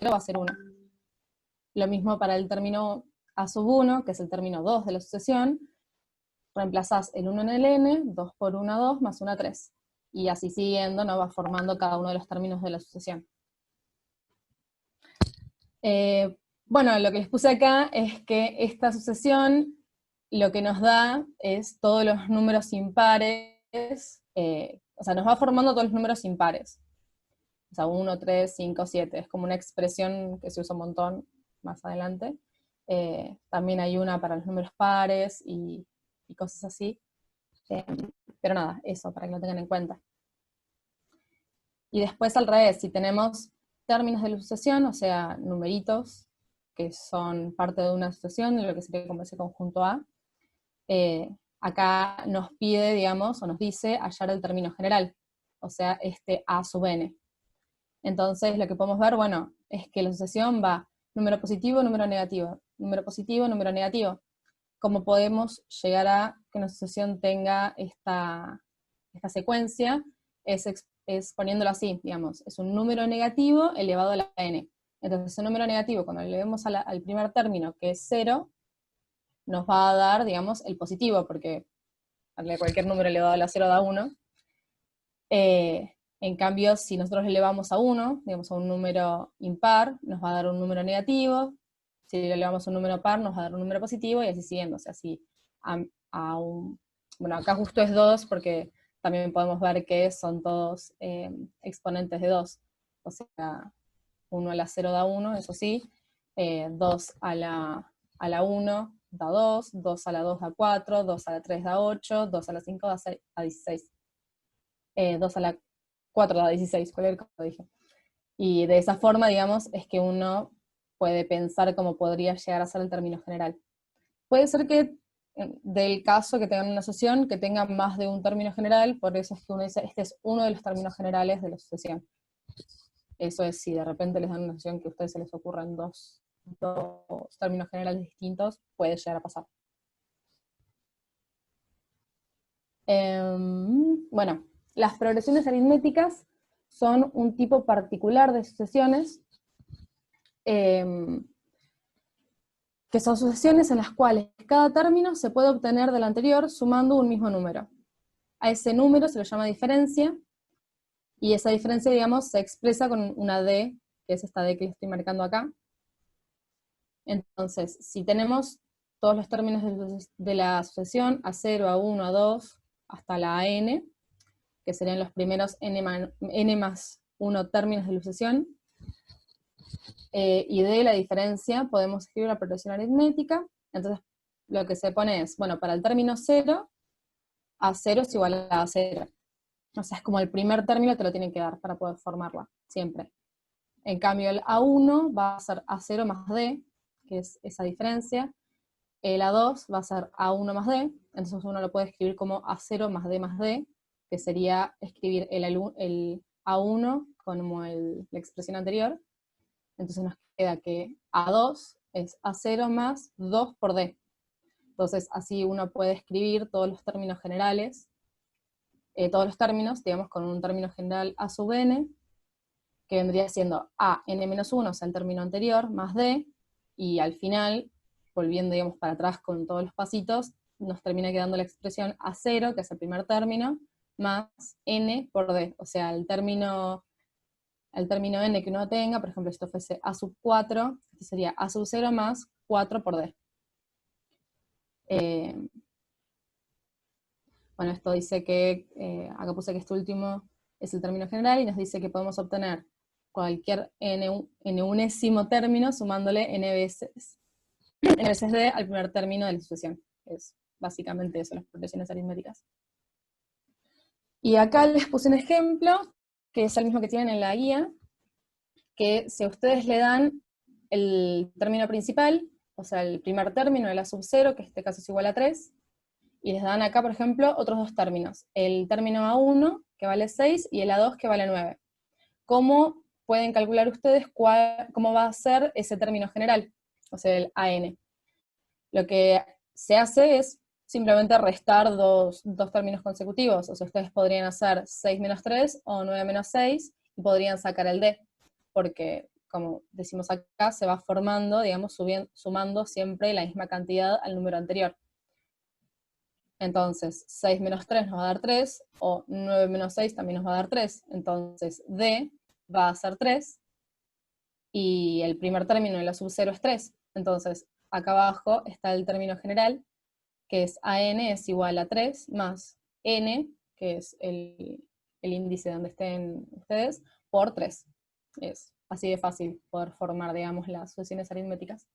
va a ser 1. Lo mismo para el término A sub 1, que es el término 2 de la sucesión, reemplazás el 1 en el n, 2 por 1, 2, más 1, 3. Y así siguiendo, ¿no? Va formando cada uno de los términos de la sucesión. Bueno, lo que les puse acá es que esta sucesión lo que nos da es todos los números impares, o sea, nos va formando todos los números impares. O sea, 1, 3, 5, 7, es como una expresión que se usa un montón más adelante. También hay una para los números pares y cosas así. Pero nada, eso, para que lo tengan en cuenta. Y después al revés, si tenemos términos de la sucesión, o sea, numeritos, que son parte de una sucesión, lo que sería como ese conjunto A, acá nos pide, digamos, o nos dice hallar el término general, o sea, este A sub n. Entonces lo que podemos ver, bueno, es que la sucesión va número positivo, número negativo, número positivo, número negativo. ¿Cómo podemos llegar a que una sucesión tenga esta secuencia? Es poniéndolo así, digamos, es un número negativo elevado a la n. Entonces ese número negativo, cuando le elevemos al primer término, que es 0, nos va a dar, digamos, el positivo, porque cualquier número elevado a la 0 da 1. En cambio, si nosotros le elevamos a 1, digamos a un número impar, nos va a dar un número negativo. Si le elevamos a un número par, nos va a dar un número positivo, y así siguiendo. O sea, si bueno, acá justo es 2, porque también podemos ver que son todos exponentes de 2. O sea, 1 a la 0 da 1, eso sí. 2 a la 1 da 2, 2 a la 2 da 4, 2 a la 3 da 8, 2 a la 5 da 16. 2 a la 4 da 16, cualquier cosa dije. Y de esa forma, digamos, es que uno puede pensar cómo podría llegar a ser el término general. Puede ser que, del caso que tengan una sucesión, que tenga más de un término general, por eso es que uno dice, este es uno de los términos generales de la sucesión. Eso es, si de repente les dan una sucesión que a ustedes se les ocurran dos términos generales distintos, puede llegar a pasar. Bueno, las progresiones aritméticas son un tipo particular de sucesiones, que son sucesiones en las cuales cada término se puede obtener del anterior sumando un mismo número. A ese número se lo llama diferencia, y esa diferencia, digamos, se expresa con una D, que es esta D que les estoy marcando acá. Entonces, si tenemos todos los términos de la sucesión, A0, A1, A2, hasta la n, que serían los primeros n más 1 términos de la sucesión, y de la diferencia podemos escribir la progresión aritmética. Entonces lo que se pone es, bueno, para el término 0, A0 es igual a A0. O sea, es como el primer término te lo tienen que dar para poder formarla, siempre. En cambio el A1 va a ser A0 más D, que es esa diferencia. El A2 va a ser A1 más D, entonces uno lo puede escribir como A0 más D, que sería escribir el A1 como la expresión anterior. Entonces nos queda que A2 es A0 más 2 por D. Entonces así uno puede escribir todos los términos generales, todos los términos, digamos, con un término general A sub n, que vendría siendo A n-1, o sea, el término anterior, más D, y al final, volviendo, digamos, para atrás con todos los pasitos, nos termina quedando la expresión A0, que es el primer término, más n por D. O sea, el término n que uno tenga, por ejemplo, si esto fuese A sub 4, este sería A sub 0 más 4 por D. Bueno, esto dice que, acá puse que este último es el término general, y nos dice que podemos obtener cualquier n-unésimo término sumándole n veces d al primer término de la sucesión. Es básicamente eso, las progresiones aritméticas. Y acá les puse un ejemplo, que es el mismo que tienen en la guía, que si a ustedes le dan el término principal, o sea, el primer término de la sub 0, que en este caso es igual a 3, y les dan acá, por ejemplo, otros dos términos, el término A1, que vale 6, y el A2, que vale 9. ¿Cómo pueden calcular ustedes cómo va a ser ese término general, o sea, el AN? Lo que se hace es simplemente restar dos términos consecutivos. O sea, ustedes podrían hacer 6 menos 3 o 9 menos 6, y podrían sacar el D, porque como decimos acá, se va formando, digamos, sumando siempre la misma cantidad al número anterior. Entonces, 6 menos 3 nos va a dar 3, o 9 menos 6 también nos va a dar 3. Entonces, D va a ser 3, y el primer término de la sub 0 es 3. Entonces, acá abajo está el término general, que es AN es igual a 3 más N, que es el índice donde estén ustedes, por 3. Es así de fácil poder formar, digamos, las sucesiones aritméticas.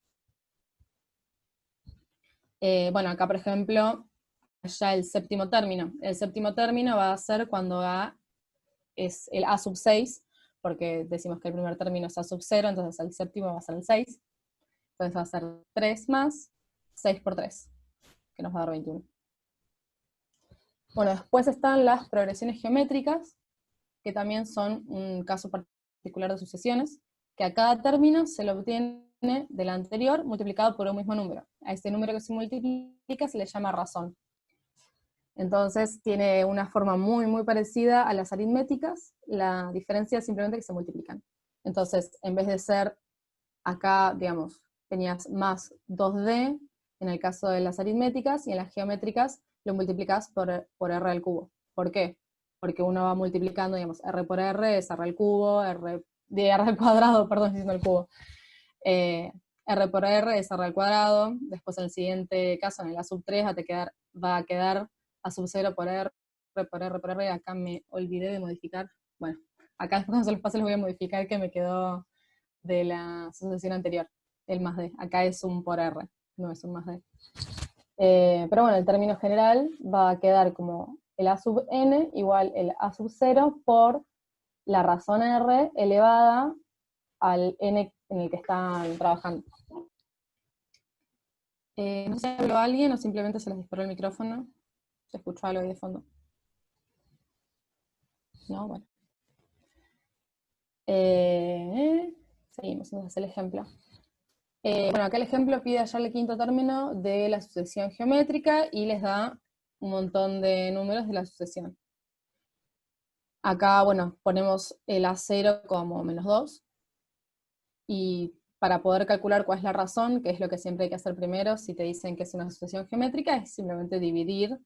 Bueno, acá, por ejemplo, ya el séptimo término. El séptimo término va a ser cuando A es el A sub 6, porque decimos que el primer término es A sub 0, entonces el séptimo va a ser el 6. Entonces va a ser 3 más 6 por 3, que nos va a dar 21. Bueno, después están las progresiones geométricas, que también son un caso particular de sucesiones, que a cada término se le obtiene del anterior multiplicado por un mismo número. A este número que se multiplica se le llama razón. Entonces tiene una forma muy, muy parecida a las aritméticas, la diferencia es simplemente que se multiplican. Entonces, en vez de ser acá, digamos, tenías más 2D, en el caso de las aritméticas, y en las geométricas lo multiplicas por R al cubo. ¿Por qué? Porque uno va multiplicando, digamos, R por R es R al cubo, R al cuadrado, perdón, diciendo el cubo. R por R es R al cuadrado, después en el siguiente caso, en el A sub 3, va a quedar A sub 0 por R, por R, por R, acá me olvidé de modificar, bueno, acá después cuando se los pase les voy a modificar que me quedó de la sucesión anterior, el más D, acá es un por R, no es un más D. Pero bueno, el término general va a quedar como el A sub n igual el A sub 0 por la razón R elevada al n en el que están trabajando. No sé si habló alguien o simplemente se les disparó el micrófono. ¿Se escuchó algo ahí de fondo? No, bueno. Seguimos, vamos a hacer el ejemplo. Bueno, acá el ejemplo pide hallar el quinto término de la sucesión geométrica y les da un montón de números de la sucesión. Acá, bueno, ponemos el A0 como menos 2, y para poder calcular cuál es la razón, que es lo que siempre hay que hacer primero, si te dicen que es una sucesión geométrica, es simplemente dividir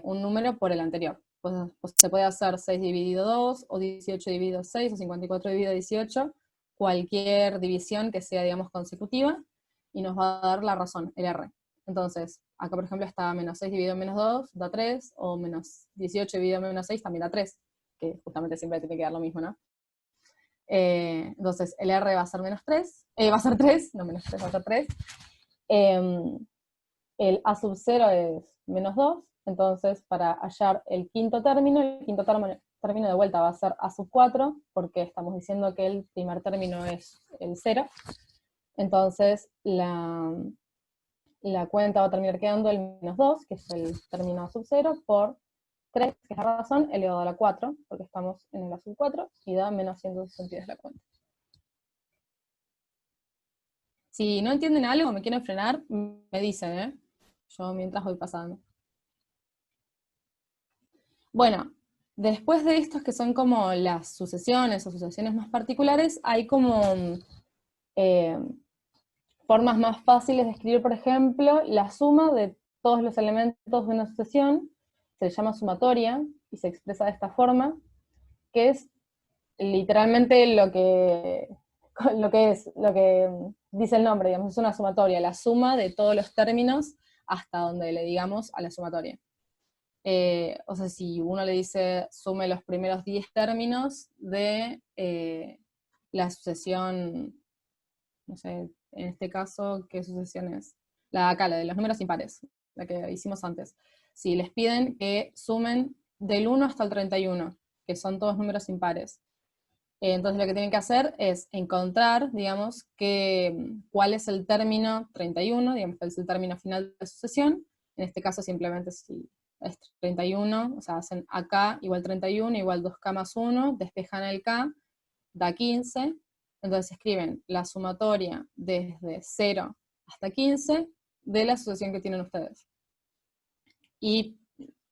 un número por el anterior. Pues se puede hacer 6 dividido 2, o 18 dividido 6, o 54 dividido 18, cualquier división que sea, digamos, consecutiva, y nos va a dar la razón, el R. Entonces, acá por ejemplo está menos 6 dividido menos 2, da 3, o menos 18 dividido menos 6 también da 3, que justamente siempre tiene que dar lo mismo, ¿no? Entonces el R va a ser menos 3, va a ser 3, no menos 3, va a ser 3. El A sub 0 es menos 2, entonces para hallar el quinto término de vuelta va a ser A sub 4, porque estamos diciendo que el primer término es el 0, entonces la cuenta va a terminar quedando el menos 2, que es el término A sub 0, por 3, que es la razón, elevado a la 4, porque estamos en el A sub 4, y da menos 162 la cuenta. Si no entienden algo o me quieren frenar, me dicen, ¿eh? Yo mientras voy pasando. Bueno, después de estos que son como las sucesiones o sucesiones más particulares, hay como formas más fáciles de escribir, por ejemplo, la suma de todos los elementos de una sucesión, se le llama sumatoria, y se expresa de esta forma, que es literalmente lo que dice el nombre, digamos, es una sumatoria, la suma de todos los términos hasta donde le digamos a la sumatoria. O sea, si uno le dice sume los primeros 10 términos de la sucesión, no sé, en este caso, ¿qué sucesión es? La de los números impares, la que hicimos antes. Si les piden que sumen del 1 hasta el 31, que son todos números impares, entonces lo que tienen que hacer es encontrar, digamos, cuál es el término 31, digamos, que es el término final de la sucesión. En este caso simplemente si es 31, o sea, hacen AK igual 31, igual 2K más 1, despejan el K, da 15, entonces escriben la sumatoria desde 0 hasta 15 de la sucesión que tienen ustedes. Y,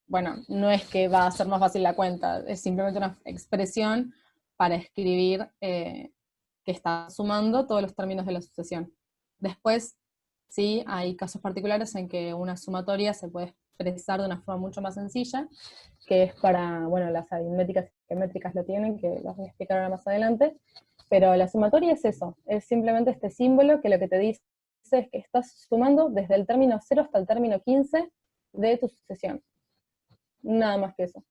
bueno, no es que va a ser más fácil la cuenta, es simplemente una expresión para escribir que está sumando todos los términos de la sucesión. Después, sí, hay casos particulares en que una sumatoria se puede expresar de una forma mucho más sencilla, que es para, bueno, las aritméticas y geométricas lo tienen, que las voy a explicar ahora más adelante, pero la sumatoria es eso, es simplemente este símbolo que lo que te dice es que estás sumando desde el término 0 hasta el término 15 de tu sucesión. Nada más que eso.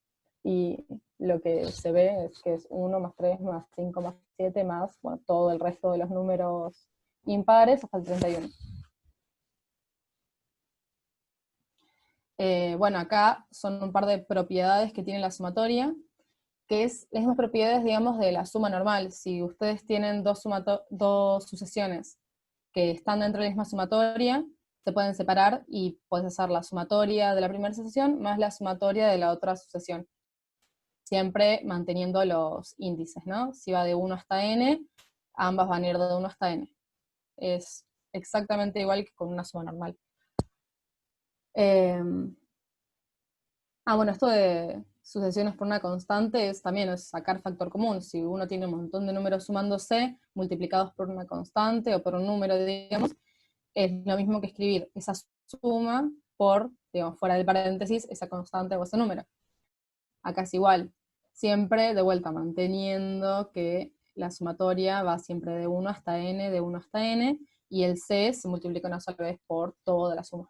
Y lo que se ve es que es 1 más 3 más 5 más 7 más, bueno, todo el resto de los números impares hasta el 31. Bueno, acá son un par de propiedades que tiene la sumatoria, que es las mismas propiedades, digamos, de la suma normal. Si ustedes tienen dos sucesiones que están dentro de la misma sumatoria, se pueden separar y puedes hacer la sumatoria de la primera sucesión más la sumatoria de la otra sucesión. Siempre manteniendo los índices, ¿no? Si va de 1 hasta n, ambas van a ir de 1 hasta n. Es exactamente igual que con una suma normal. Bueno, esto de sucesiones por una constante también es sacar factor común. Si uno tiene un montón de números sumándose, multiplicados por una constante o por un número, digamos, es lo mismo que escribir esa suma por, digamos, fuera del paréntesis, esa constante o ese número. Acá es igual. Siempre, de vuelta, manteniendo que la sumatoria va siempre de 1 hasta n, de 1 hasta n, y el c se multiplica una sola vez por toda la suma.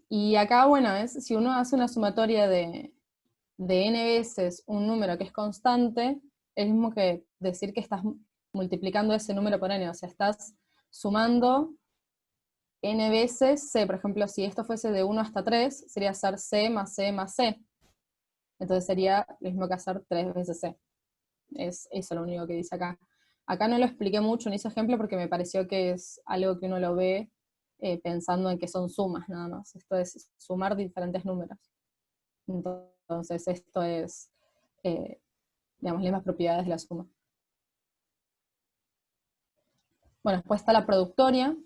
Y acá, bueno, si uno hace una sumatoria de n veces un número que es constante, es mismo que decir que estás multiplicando ese número por n, o sea, estás sumando n veces c. Por ejemplo, si esto fuese de 1 hasta 3, sería hacer c más c más c. Entonces sería lo mismo que hacer 3 veces c. Es eso lo único que dice acá. Acá no lo expliqué mucho en ese ejemplo porque me pareció que es algo que uno lo ve pensando en que son sumas nada más. Esto es sumar diferentes números. Entonces esto es, digamos, las mismas propiedades de la suma. Bueno, después está la productoria,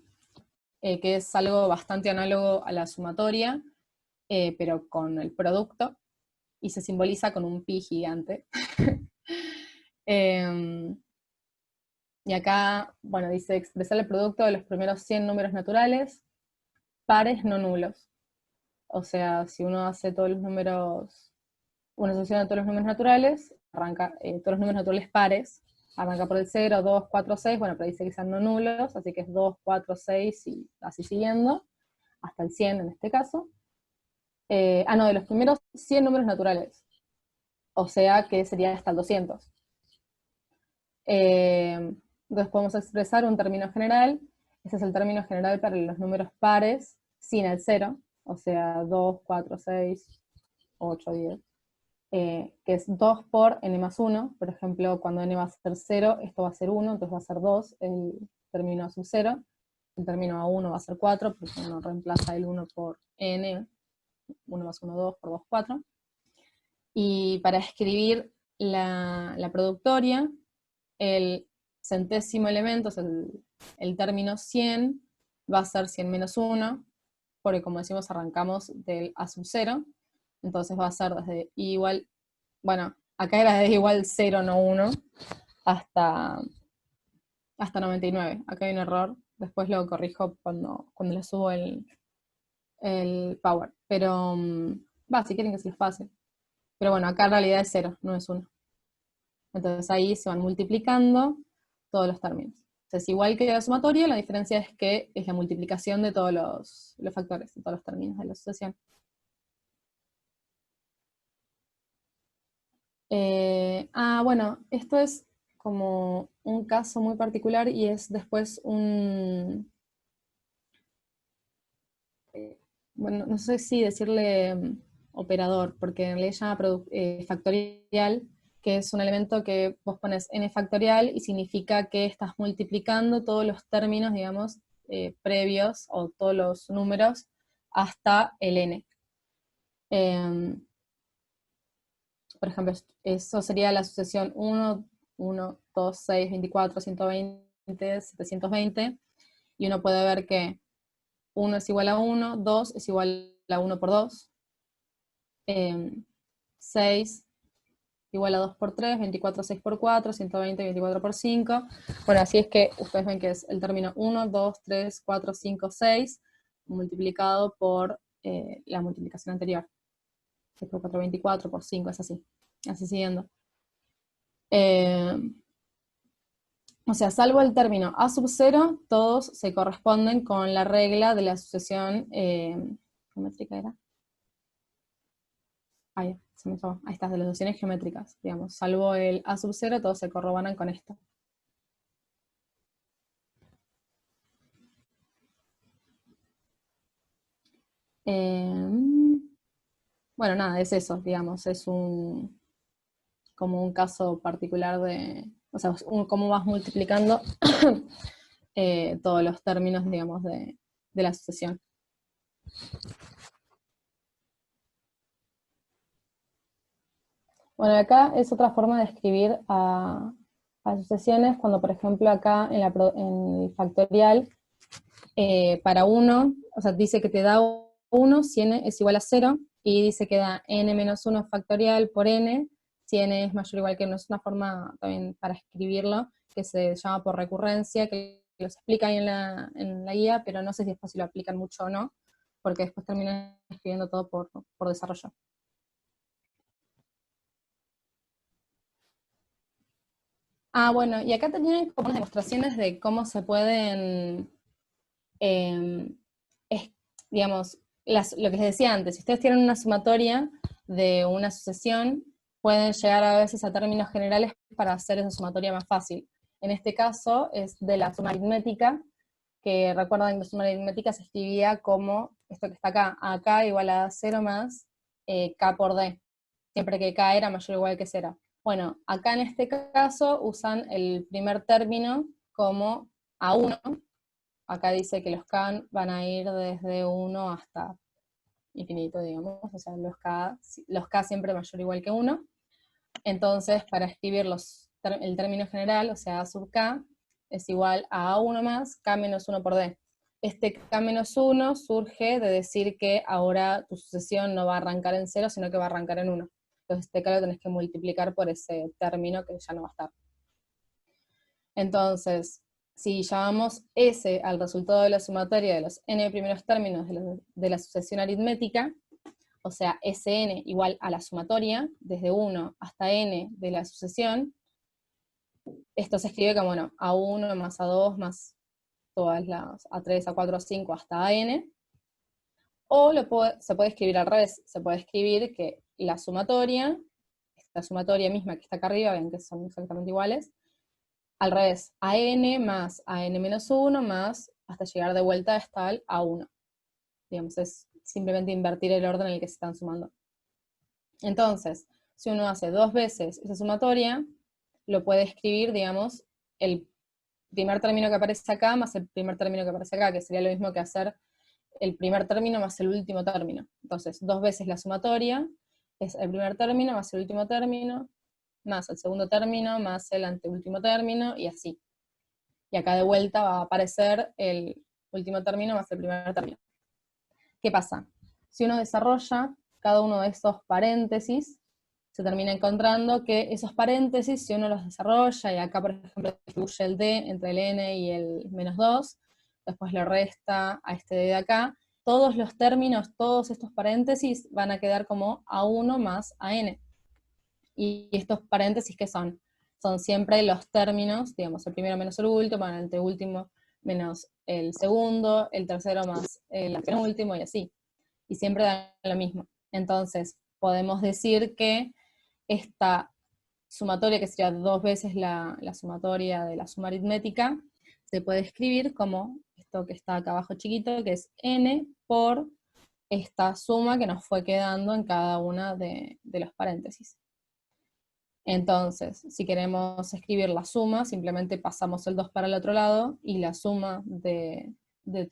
que es algo bastante análogo a la sumatoria, pero con el producto, y se simboliza con un pi gigante. Y acá, bueno, dice expresar el producto de los primeros 100 números naturales, pares no nulos. O sea, si uno hace todos los números, una sucesión de todos los números naturales, arranca todos los números naturales pares, arranca por el 0, 2, 4, 6, bueno, pero dice que sean no nulos, así que es 2, 4, 6 y así siguiendo, hasta el 100 en este caso. No, de los primeros 100 números naturales, o sea que sería hasta el 200. Entonces podemos expresar un término general. Este es el término general para los números pares sin el 0, o sea, 2, 4, 6, 8, 10, que es 2 por n más 1. Por ejemplo, cuando n va a ser 0, esto va a ser 1, entonces va a ser 2, el término sub 0. El término a 1 va a ser 4, porque uno reemplaza el 1 por n, 1 más 1, 2, por 2, 4. Y para escribir la productoria, el centésimo elemento, o sea, el término 100, va a ser 100 menos 1, porque como decimos arrancamos del a sub 0, entonces va a ser desde i igual, bueno, acá era desde igual 0, no 1, hasta 99. Acá hay un error, después lo corrijo cuando le subo el power, pero si quieren que se los pase. Pero bueno, acá en realidad es 0, no es 1. Entonces ahí se van multiplicando todos los términos. Entonces, igual que la sumatoria, la diferencia es que es la multiplicación de todos los factores, de todos los términos de la sucesión. Bueno, esto es como un caso muy particular y es después bueno, no sé si decirle operador, porque en realidad se llama factorial, que es un elemento que vos pones n factorial y significa que estás multiplicando todos los términos, digamos, previos, o todos los números, hasta el n. Por ejemplo, eso sería la sucesión 1, 1, 2, 6, 24, 120, 720, y uno puede ver que 1 es igual a 1, 2 es igual a 1 por 2, 6 igual a 2 por 3, 24, 6 por 4, 120, 24 por 5. Bueno, así es que ustedes ven que es el término 1, 2, 3, 4, 5, 6, multiplicado por la multiplicación anterior. 6 por 4, 24, por 5, es así. Así siguiendo. O sea, salvo el término a sub 0, todos se corresponden con la regla de la sucesión geométrica, ¿era? Ahí, se me fue. Ahí está, de las sucesiones geométricas, digamos. Salvo el a sub 0, todos se corroboran con esto. Bueno, nada, es eso, digamos, es como un caso particular de, o sea, cómo vas multiplicando todos los términos, digamos, de la sucesión. Bueno, acá es otra forma de escribir a sucesiones, cuando por ejemplo acá en el factorial, para 1, o sea, dice que te da 1 si n es igual a 0, y dice que da n menos 1 factorial por n, si n es mayor o igual que 1. Es una forma también para escribirlo, que se llama por recurrencia, que los explica ahí en la guía, pero no sé si después si lo aplican mucho o no, porque después terminan escribiendo todo por desarrollo. Ah, bueno, y acá tenían como unas demostraciones de cómo se pueden, digamos, lo que les decía antes, si ustedes tienen una sumatoria de una sucesión, pueden llegar a veces a términos generales para hacer esa sumatoria más fácil. En este caso es de la suma aritmética, que recuerdan que la suma aritmética se escribía como esto que está acá igual a 0 más k por d, siempre que k era mayor o igual que 0. Bueno, acá en este caso usan el primer término como A1. Acá dice que los k van a ir desde 1 hasta infinito, digamos, o sea, los k siempre mayor o igual que 1. Entonces, para escribir el término general, o sea, A sub k, es igual a A1 más k menos 1 por d. Este k menos 1 surge de decir que ahora tu sucesión no va a arrancar en 0, sino que va a arrancar en 1. Entonces este k lo tenés que multiplicar por ese término que ya no va a estar. Entonces, si llamamos S al resultado de la sumatoria de los n primeros términos de la sucesión aritmética, o sea, Sn igual a la sumatoria, desde 1 hasta n de la sucesión, esto se escribe como, bueno, A1 más A2 más todas las A3, A4, A5 hasta AN, o se puede escribir al revés, se puede escribir que la sumatoria misma que está acá arriba, ven que son exactamente iguales, al revés, AN más AN menos 1 más hasta llegar de vuelta hasta el A1. Digamos, es simplemente invertir el orden en el que se están sumando. Entonces, si uno hace 2 veces esa sumatoria, lo puede escribir, digamos, el primer término que aparece acá más el primer término que aparece acá, que sería lo mismo que hacer el primer término más el último término. Entonces, 2 veces la sumatoria es el primer término más el último término, más el segundo término, más el anteúltimo término, y así. Y acá de vuelta va a aparecer el último término más el primer término. ¿Qué pasa? Si uno desarrolla cada uno de esos paréntesis, se termina encontrando que esos paréntesis, si uno los desarrolla, y acá por ejemplo distribuye el d entre el n y el menos 2, después le resta a este d de acá, todos los términos, todos estos paréntesis van a quedar como A1 más AN. Y estos paréntesis, ¿qué son? Son siempre los términos, digamos, el primero menos el último, el anteúltimo menos el segundo, el tercero más el penúltimo, y así. Y siempre dan lo mismo. Entonces, podemos decir que esta sumatoria, que sería 2 veces la sumatoria de la suma aritmética, se puede escribir como esto que está acá abajo chiquito, que es n por esta suma que nos fue quedando en cada una de los paréntesis. Entonces, si queremos escribir la suma, simplemente pasamos el 2 para el otro lado, y la suma de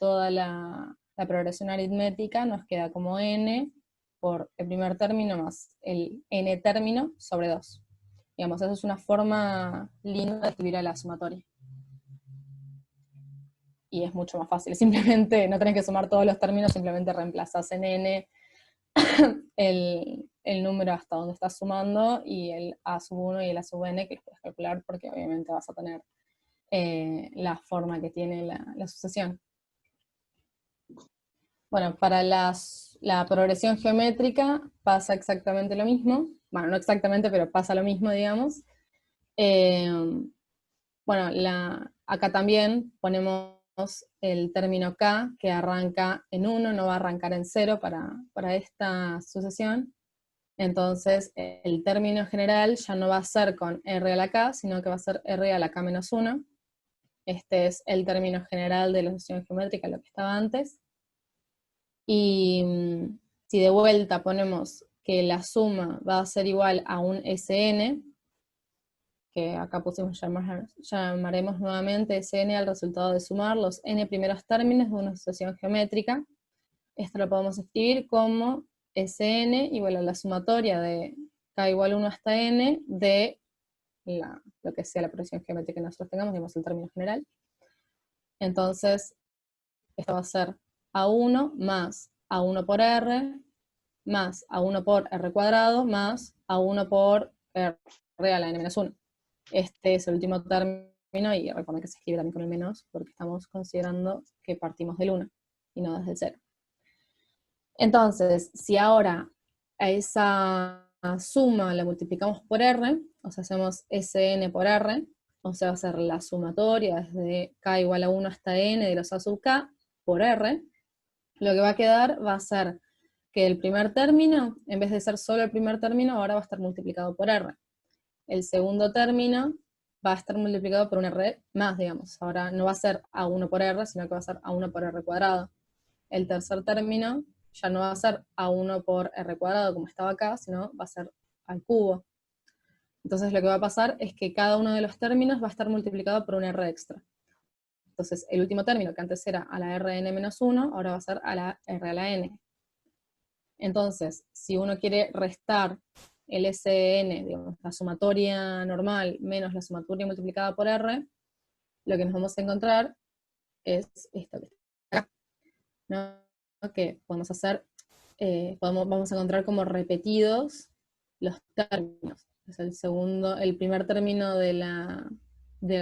toda la progresión aritmética nos queda como n por el primer término más el n término sobre 2. Digamos, esa es una forma linda de escribir a la sumatoria. Y es mucho más fácil, simplemente no tenés que sumar todos los términos, simplemente reemplazás en n el número hasta donde estás sumando, y el a sub 1 y el a sub n, que los puedes calcular porque obviamente vas a tener la forma que tiene la sucesión. Bueno, para la progresión geométrica pasa exactamente lo mismo. Bueno, no exactamente, pero pasa lo mismo, digamos. Bueno, acá también ponemos el término k, que arranca en 1, no va a arrancar en 0 para esta sucesión. Entonces, el término general ya no va a ser con r a la k, sino que va a ser r a la k menos 1. Este es el término general de la sucesión geométrica, lo que estaba antes. Y si de vuelta ponemos que la suma va a ser igual a un Sn, que acá pusimos, llamaremos nuevamente Sn al resultado de sumar los n primeros términos de una sucesión geométrica. Esto lo podemos escribir como Sn igual a la sumatoria de k igual 1 hasta n de lo que sea la progresión geométrica que nosotros tengamos, digamos el término general. Entonces, esto va a ser A1 más A1 por R, más A1 por R cuadrado, más A1 por R a la n menos 1. Este es el último término, y recuerden que se escribe también con el menos, porque estamos considerando que partimos del 1, y no desde el 0. Entonces, si ahora a esa suma la multiplicamos por R, o sea, hacemos Sn por R, o sea, va a ser la sumatoria desde k igual a 1 hasta n de los a sub k por R, lo que va a quedar va a ser que el primer término, en vez de ser solo el primer término, ahora va a estar multiplicado por R. El segundo término va a estar multiplicado por un R más, digamos. Ahora no va a ser A1 por R, sino que va a ser A1 por R cuadrado. El tercer término ya no va a ser A1 por R cuadrado como estaba acá, sino va a ser al cubo. Entonces lo que va a pasar es que cada uno de los términos va a estar multiplicado por un R extra. Entonces el último término, que antes era a la Rn menos 1, ahora va a ser a la R a la n. Entonces, si uno quiere restar el Sn, digamos, la sumatoria normal menos la sumatoria multiplicada por R, lo que nos vamos a encontrar es esto que está acá, ¿no? Que podemos hacer, vamos a encontrar como repetidos los términos. Es el primer término de la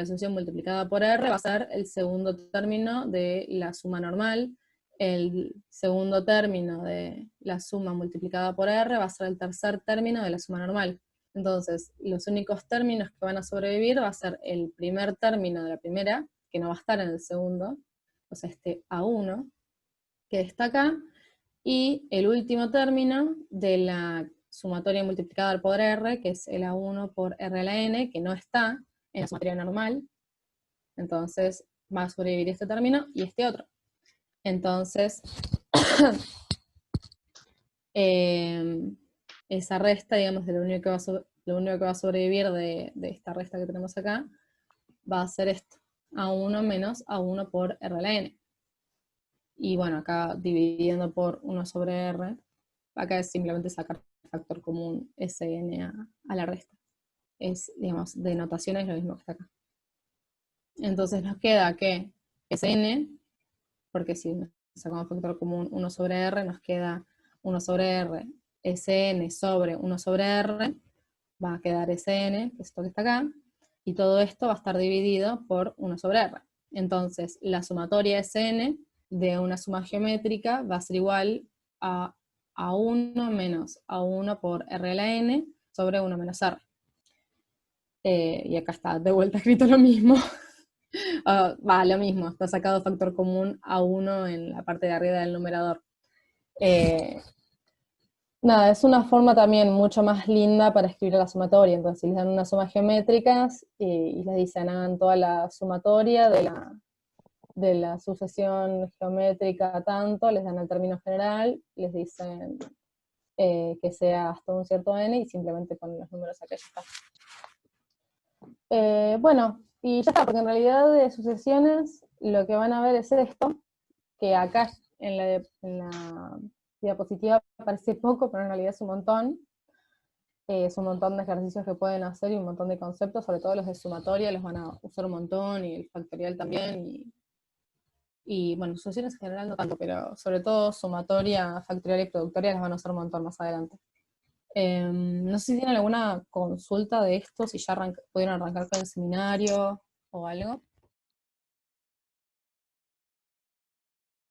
sucesión multiplicada por R va a ser el segundo término de la suma normal. El segundo término de la suma multiplicada por R va a ser el tercer término de la suma normal. Entonces, los únicos términos que van a sobrevivir va a ser el primer término de la primera, que no va a estar en el segundo, o sea, este A1, que está acá, y el último término de la sumatoria multiplicada por R, que es el A1 por R a la n, que no está en la sumatoria normal. Entonces, va a sobrevivir este término y este otro. Entonces, esa resta, digamos, de lo único que va a sobrevivir de esta resta que tenemos acá, va a ser esto, A1 menos A1 por R a la n. Y bueno, acá dividiendo por 1 sobre R, acá es simplemente sacar el factor común Sn a la resta. Es, digamos, de notación es lo mismo que está acá. Entonces nos queda que Sn, porque si sacamos factor común 1 sobre R, nos queda 1 sobre R, Sn sobre 1 sobre R, va a quedar Sn, que es esto que está acá, y todo esto va a estar dividido por 1 sobre R. Entonces, la sumatoria Sn de una suma geométrica va a ser igual a A1 menos A1 por R a la n sobre 1 menos R. Y acá está de vuelta escrito lo mismo. Lo mismo, está sacado factor común A1 en la parte de arriba del numerador. Nada, es una forma también mucho más linda para escribir la sumatoria. Entonces, si les dan unas sumas geométricas y les dicen hagan toda la sumatoria de la sucesión geométrica tanto, les dan el término general, les dicen que sea hasta un cierto n y simplemente ponen los números acá y ya está. Bueno, y ya está, porque en realidad de sucesiones lo que van a ver es esto, que acá en la diapositiva parece poco, pero en realidad es un montón. Es un montón de ejercicios que pueden hacer y un montón de conceptos, sobre todo los de sumatoria los van a usar un montón, y el factorial también, y bueno, sucesiones en general no tanto, pero sobre todo sumatoria, factorial y productoria las van a usar un montón más adelante. No sé si tienen alguna consulta de esto, si ya pudieron arrancar con el seminario o algo.